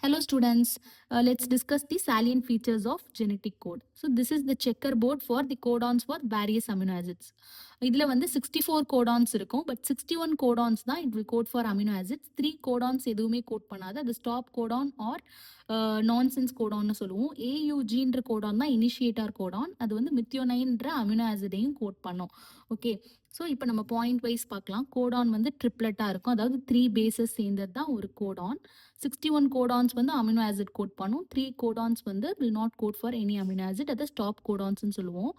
Hello students, let's discuss the salient features of genetic code. So this is the checkerboard for the codons for various amino acids. இதில் வந்து 64 codons இருக்கும் but 61 codons தான் it will code for amino acids. 3 codons எதுவுமே code பண்ணாது, அது stop Godan R nonsense கோடான்னு சொல்லுவோம். ஏயுஜின்ற கோடான் தான் initiator Godan, அது வந்து மித்தியோனைன்ற அமினோ ஆசிடையும் கோட் பண்ணோம். ஓகே, ஸோ இப்போ நம்ம பாயிண்ட் வைஸ் பார்க்கலாம். கோடான் வந்து ட்ரிப்ளெட்டாக இருக்கும், அதாவது 3 பேசஸ் சேர்ந்தது தான் ஒரு கோடான். 61 கோடான்ஸ் வந்து அமினோ ஆசிட் கோட் பண்ணும், 3 கோடான்ஸ் வந்து will not code for any amino acid, அதை ஸ்டாப் கோடான்ஸ்னு சொல்லுவோம்.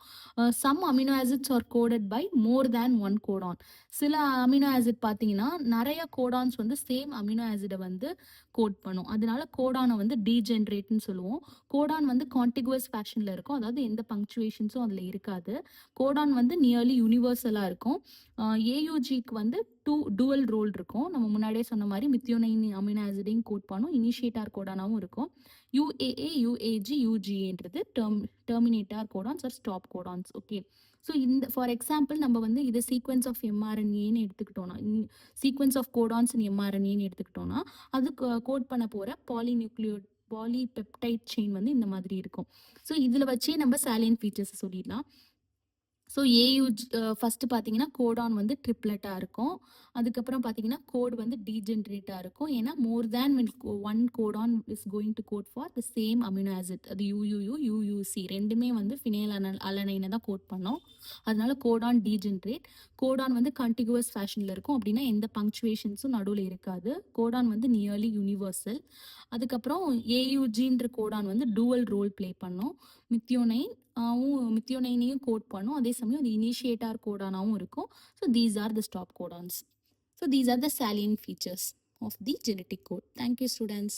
Some amino acids are coded by more than one codon. சில அமினோ ஆசிட் பார்த்தீங்கன்னா நிறைய கோடான்ஸ் வந்து சேம் அமினோ ஆசிடை வந்து கோட் பண்ணும், அதனால கோடானை வந்து டீஜென்ரேட்னு சொல்லுவோம். கோடான் வந்து கான்டிகுவஸ் ஃபேஷனில் இருக்கும், அதாவது எந்த பங்க்சுவேஷன்ஸும் அதில் இருக்காது. கோடான் வந்து நியர்லி யூனிவர்சலாக இருக்கும். ஏயுஜிக்கு வந்து டூவல் ரோல் இருக்கும். நம்ம முன்னாடியே சொன்ன மாதிரி மித்தியோனைன் அமினோ ஆசிடையும் கோட் பண்ணும், இனிஷியேட்டார் கோடானாவும் இருக்கும். யூஏஏ யூஏஜி யூஜிஏன்றது terminator codons or stop codons. Okay, so இந்த ஃபார் எக்ஸாம்பிள் நம்ம வந்து இதை சீக்வன்ஸ் ஆஃப் எம்ஆர்என்ஏன்னு எடுத்துக்கிட்டோம்னா, சீக்வன்ஸ் ஆஃப் கோடான்ஸ் இன் எம்ஆர்என்ஏன்னு எடுத்துக்கிட்டோம்னா அது கோட் பண்ண போகிற பாலிபெப்டைட் செயின் வந்து இந்த மாதிரி இருக்கும். ஸோ இதில் வச்சே நம்ம சாலியன்ட் ஃபீச்சர்ஸ் சொல்லிடலாம். ஸோ ஏயுஜ் ஃபஸ்ட்டு பார்த்தீங்கன்னா கோடான் வந்து ட்ரிப்ளெட்டாக இருக்கும், அதுக்கப்புறம் பார்த்தீங்கன்னா கோட் வந்து டீஜென்ரேட்டாக இருக்கும். ஏன்னா more than one codon is going to code for the same amino acid, அது யூயூசி ரெண்டுமே வந்து ஃபினைல் அலனைனை தான் கோட் பண்ணோம், அதனால கோடான் டீஜென்ரேட். கோடான் வந்து கண்டிகுவஸ் ஃபேஷனில் இருக்கும், அப்படின்னா எந்த பங்க்சுவேஷன்ஸும் நடுவில் இருக்காது. கோடான் வந்து நியர்லி யூனிவர்சல். அதுக்கப்புறம் ஏயுஜின்ற கோடான் வந்து டூவல் ரோல் ப்ளே பண்ணோம், மித்தியோனைனையும் கோட் பண்ணும், அதே சமயம் அது இனிஷியேட்டார் கோடானாவும் இருக்கும். So these are the stop codons. So these are the salient features of the genetic code. Thank you students.